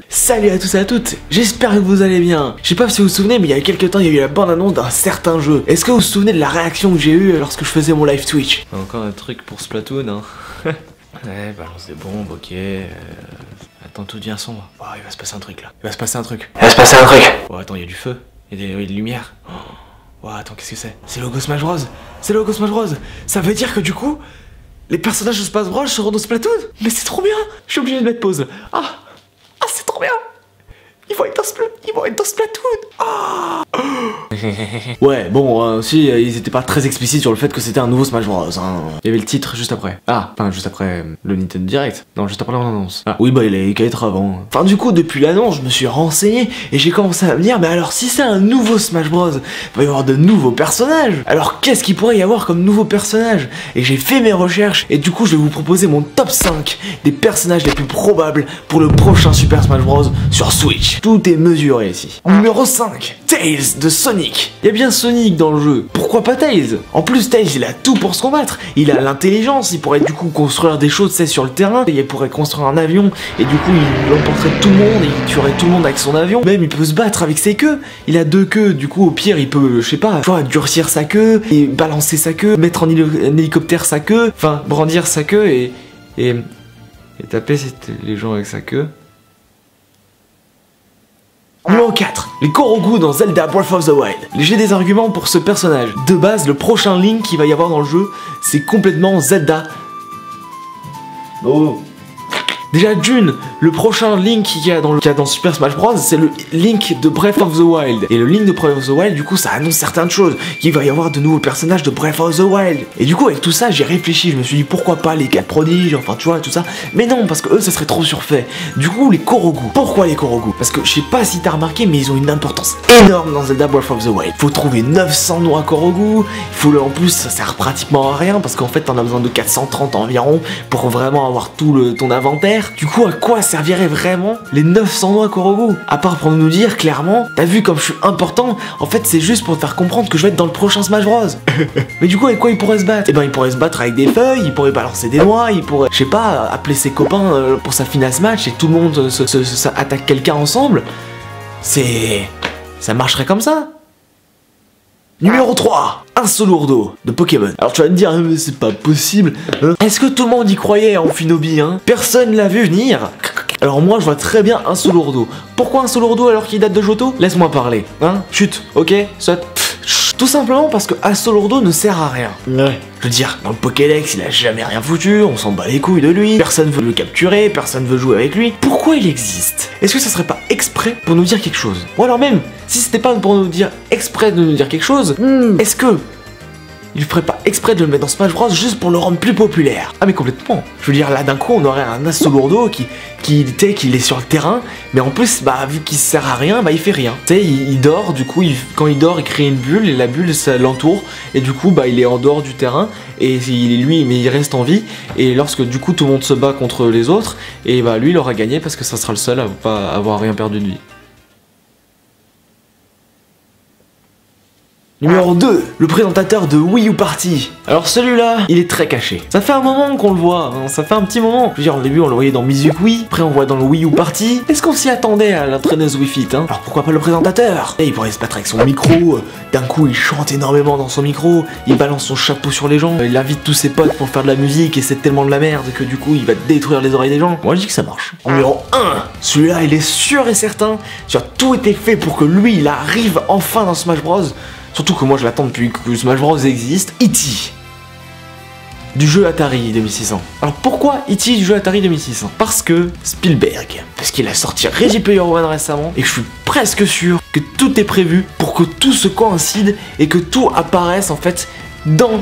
Salut à tous et à toutes, j'espère que vous allez bien. Je sais pas si vous vous souvenez, mais il y a quelques temps il y a eu la bande-annonce d'un certain jeu. Est-ce que vous vous souvenez de la réaction que j'ai eue lorsque je faisais mon live Twitch? Encore un truc pour Splatoon, hein. Ouais, balance des bombes, ok. Attends, tout devient sombre. Oh, il va se passer un truc là. Il va se passer un truc. Oh, attends, il y a du feu. Il y a des lumières. Oh, attends, qu'est-ce que c'est? C'est le logo Smash Bros. C'est le logo Smash Bros. Ça veut dire que du coup, les personnages de Smash Bros seront dans Splatoon. Mais c'est trop bien. Je suis obligé de mettre pause. Ah, c'est trop bien. Ils vont être dans Splatoon. Ah. Ouais, bon, si, ils étaient pas très explicites sur le fait que c'était un nouveau Smash Bros. Hein. Il y avait le titre juste après. Ah, enfin, juste après le Nintendo Direct. Non, juste après l'annonce. Ah, oui, bah, il a qu'à être avant. Enfin, du coup, depuis l'annonce, je me suis renseigné et j'ai commencé à me dire, mais alors, si c'est un nouveau Smash Bros, il va y avoir de nouveaux personnages. Alors, qu'est-ce qu'il pourrait y avoir comme nouveaux personnages? Et j'ai fait mes recherches et du coup, je vais vous proposer mon top 5 des personnages les plus probables pour le prochain Super Smash Bros sur Switch. Tout est mesuré ici. Numéro 5, Tails de Sonic. Il y a bien Sonic dans le jeu. Pourquoi pas Tails? En plus, Tails, il a tout pour se combattre. Il a l'intelligence, il pourrait du coup construire des choses, c'est sur le terrain. Il pourrait construire un avion et du coup, il emporterait tout le monde et il tuerait tout le monde avec son avion. Même, il peut se battre avec ses queues. Il a 2 queues, du coup, au pire, il peut, je sais pas, tu vois, durcir sa queue et balancer sa queue, mettre en hélicoptère sa queue, enfin, brandir sa queue et taper les gens avec sa queue. Numéro 4, les Korogu dans Zelda Breath of the Wild. J'ai des arguments pour ce personnage. De base, le prochain Link qu'il va y avoir dans le jeu, c'est complètement Zelda. Oh. Déjà d'une, le prochain Link qu'il y a dans Super Smash Bros, c'est le Link de Breath of the Wild. Et le Link de Breath of the Wild, du coup, ça annonce certaines choses. Qu'il va y avoir de nouveaux personnages de Breath of the Wild. Et du coup, avec tout ça, j'ai réfléchi. Je me suis dit, pourquoi pas les 4 prodiges, enfin, tu vois, tout ça. Mais non, parce que eux, ça serait trop surfait. Du coup, les Korogu. Pourquoi les Korogu? Parce que je sais pas si t'as remarqué, mais ils ont une importance énorme dans Zelda Breath of the Wild. Faut trouver 900 noix Korogu. En plus, ça sert pratiquement à rien parce qu'en fait, t'en as besoin de 430 environ pour vraiment avoir tout ton inventaire. Du coup, à quoi serviraient vraiment les 900 noix Korogu? À part pour nous dire clairement, t'as vu comme je suis important, en fait c'est juste pour te faire comprendre que je vais être dans le prochain Smash Bros. Mais du coup, avec quoi il pourrait se battre? Eh ben, il pourrait se battre avec des feuilles, il pourrait balancer des noix, il pourrait, je sais pas, appeler ses copains pour sa finale match et tout le monde attaque quelqu'un ensemble. Ça marcherait comme ça. Numéro 3, un Solourdo de Pokémon. Alors tu vas me dire, mais c'est pas possible. Est-ce que tout le monde y croyait en Finobi, hein? Personne l'a vu venir. Alors moi je vois très bien un Solourdo. Pourquoi un Solourdo alors qu'il date de Johto? Laisse-moi parler, hein? Chut, ok, saute. Tout simplement parce que Asolourdo ne sert à rien. Ouais. Je veux dire, dans le Pokédex, il a jamais rien foutu, on s'en bat les couilles de lui, personne veut le capturer, personne veut jouer avec lui. Pourquoi il existe? Est-ce que ça serait pas exprès pour nous dire quelque chose? Ou alors même, si c'était pas pour nous dire exprès de nous dire quelque chose, est-ce que il ferait pas exprès de le mettre dans Smash Bros juste pour le rendre plus populaire? Ah mais complètement. Je veux dire, là d'un coup on aurait un Asolourdo qui est sur le terrain, mais en plus bah vu qu'il sert à rien, bah il fait rien. Tu sais, il dort, du coup quand il dort il crée une bulle et la bulle ça l'entoure et du coup bah il est en dehors du terrain et mais il reste en vie et lorsque du coup tout le monde se bat contre les autres et bah lui il aura gagné parce que ça sera le seul à pas avoir rien perdu de vie. Numéro 2, le présentateur de Wii U Party. Alors celui-là, il est très caché. Ça fait un moment qu'on le voit, hein, ça fait un petit moment. Je veux dire, au début on le voyait dans Mizuki, après on le voit dans le Wii U Party. Est-ce qu'on s'y attendait à l'entraîneuse Wii Fit, hein? Alors pourquoi pas le présentateur? Et il pourrait se battre avec son micro, d'un coup il chante énormément dans son micro, il balance son chapeau sur les gens, il invite tous ses potes pour faire de la musique et c'est tellement de la merde que du coup il va détruire les oreilles des gens. Moi je dis que ça marche. Numéro 1, celui-là il est sûr et certain, tout était fait pour que lui il arrive enfin dans Smash Bros. Surtout que moi je l'attends depuis que Smash Bros existe. E.T. du jeu Atari 2600. Alors pourquoi E.T. du jeu Atari 2600? Parce que Spielberg. Parce qu'il a sorti Ready Player One récemment et je suis presque sûr que tout est prévu pour que tout se coïncide et que tout apparaisse en fait dans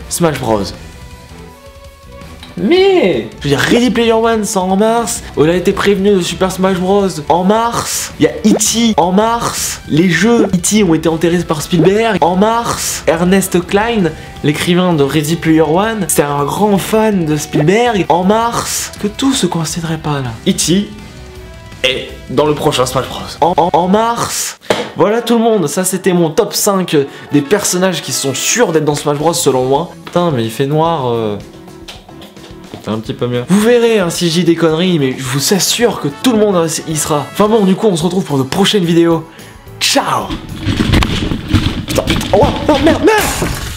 Smash Bros. Mais je veux dire, Ready Player One c'est en mars, on a été prévenu de Super Smash Bros en mars, il y a E.T. en mars, les jeux E.T. ont été enterrés par Spielberg en mars, Ernest Cline, l'écrivain de Ready Player One, c'est un grand fan de Spielberg en mars, que tout se coïnciderait pas là. E.T. est dans le prochain Smash Bros. En mars. Voilà tout le monde, ça c'était mon top 5 des personnages qui sont sûrs d'être dans Smash Bros selon moi. Putain mais il fait noir Un petit peu mieux. Vous verrez hein, si je dis des conneries, mais je vous assure que tout le monde y sera. Enfin bon, du coup, on se retrouve pour de prochaines vidéos. Ciao. Putain, putain, oh, non, merde, merde.